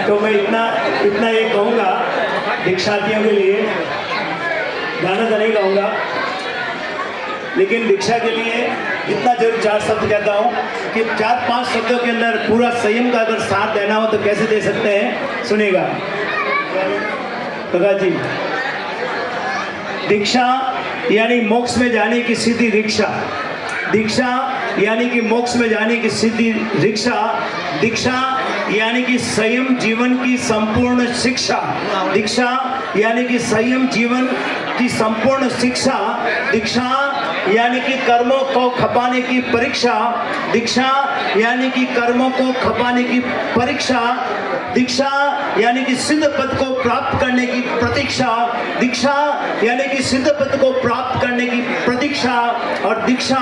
तो मैं इतना इतना ये कहूँगा दीक्षार्थियों के लिए, गाना तो नहीं गाऊंगा, लेकिन दीक्षा के लिए इतना जरूर 4 शब्द कहता हूँ कि 4-5 शब्दों के अंदर पूरा संयम का अगर साथ देना हो तो कैसे दे सकते हैं, सुनिएगा भगत जी। दीक्षा यानी मोक्ष में जाने की सीधी रिक्शा, दीक्षा यानी कि मोक्ष में जाने की सीधी रिक्शा, दीक्षा यानी कि संयम जीवन की संपूर्ण शिक्षा, दीक्षा यानी कि संयम जीवन की संपूर्ण शिक्षा, दीक्षा यानी कि कर्मों को खपाने की परीक्षा, दीक्षा यानी कि कर्मों को खपाने की परीक्षा, दीक्षा यानी कि सिद्ध पद को प्राप्त करने की प्रतीक्षा, दीक्षा यानी कि सिद्ध पद को प्राप्त करने की प्रतीक्षा, और दीक्षा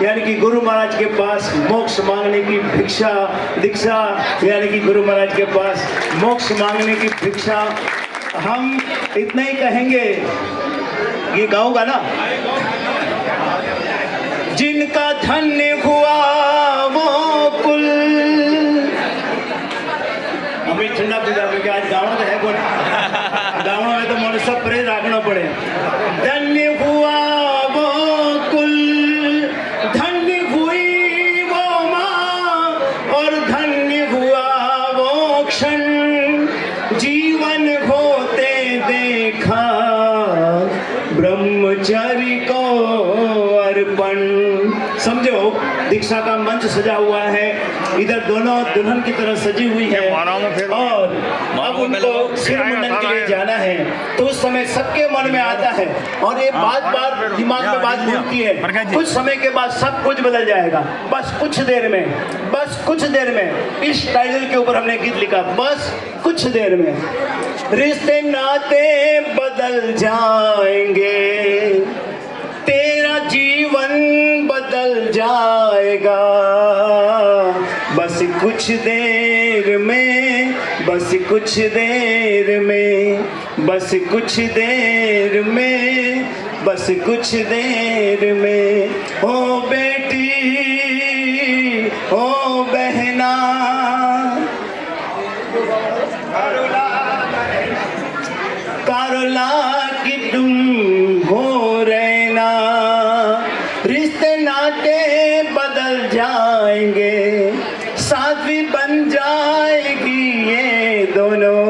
यानी कि गुरु महाराज के पास मोक्ष मांगने की भिक्षा, दीक्षा यानी कि गुरु महाराज के पास मोक्ष मांगने की भिक्षा। हम इतना ही कहेंगे, ये गाऊंगा ना, जिनका धन्य हुआ वो कुल, अभी ठंडा पीड़ा क्योंकि आज गाँव तो है कौन, गाँव में तो मोड़ सब परहेज रखना पड़े। धन्य हुआ वो कुल, धन्य हुई वो माँ, और धन्य हुआ वो क्षण, जीवन होते देखा ब्रह्मचारी को अर्पण। समझो, दीक्षा का मंच सजा हुआ है, इधर दोनों दुल्हन की तरह सजी हुई है, और अब उनको सिर मुंडन के लिए जाना है। तो उस समय सबके मन में आता है, और ये बार दिमाग में बात घूमती है, कुछ समय के बाद सब कुछ बदल जाएगा, बस कुछ देर में, बस कुछ देर में। इस टाइटल के ऊपर हमने गीत लिखा, बस कुछ देर में रिश्ते नाते बदल जाएंगे, तेरा जीवन बदल जाएगा, बस कुछ देर में, बस कुछ देर में, बस कुछ देर में, बस कुछ देर में। ओ बेटी, ओ बहना, कारोला की तुम हो रहना, रिश्ते नाते बदल जाएंगे, साथी बन जाएगी ये दोनों,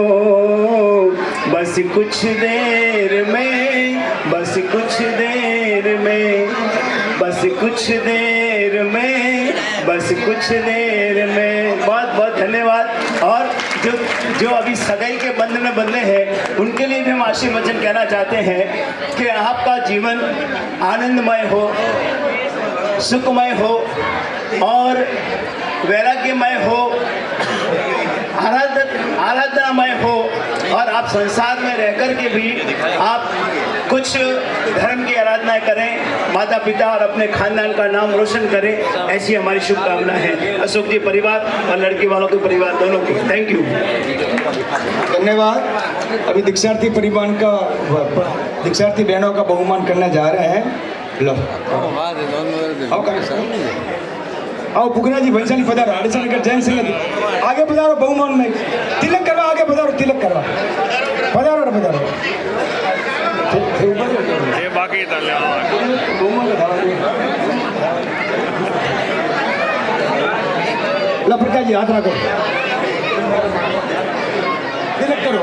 बस कुछ देर में, बस कुछ देर में, बस कुछ देर में, बस कुछ देर में। बहुत बहुत धन्यवाद। और जो अभी सगाई के बंधन में बंधे हैं, उनके लिए भी हम आशीर्वचन कहना चाहते हैं कि आपका जीवन आनंदमय हो, सुखमय हो, और वैराग्यमय हो, आराधनामय हो, और आप संसार में रहकर के भी आप कुछ धर्म की आराधना करें, माता पिता और अपने खानदान का नाम रोशन करें, ऐसी हमारी शुभकामना है। अशोक जी परिवार और लड़की वालों के परिवार दोनों को थैंक यू, धन्यवाद। अभी दीक्षार्थी परिवार का, दीक्षार्थी बहनों का बहुमान करने जा रहे हैं। लो आओ पुगना जी, भैंसाली पधारो, आड़सा नगर जैन सिंह आगे पधारो, बहुमान में तिलक करवा, आगे पधारो, तिलक करवा, पधारो ना पधारो। ये बाकी ला प्रकाश जी हाथ रखो, तिलक करो।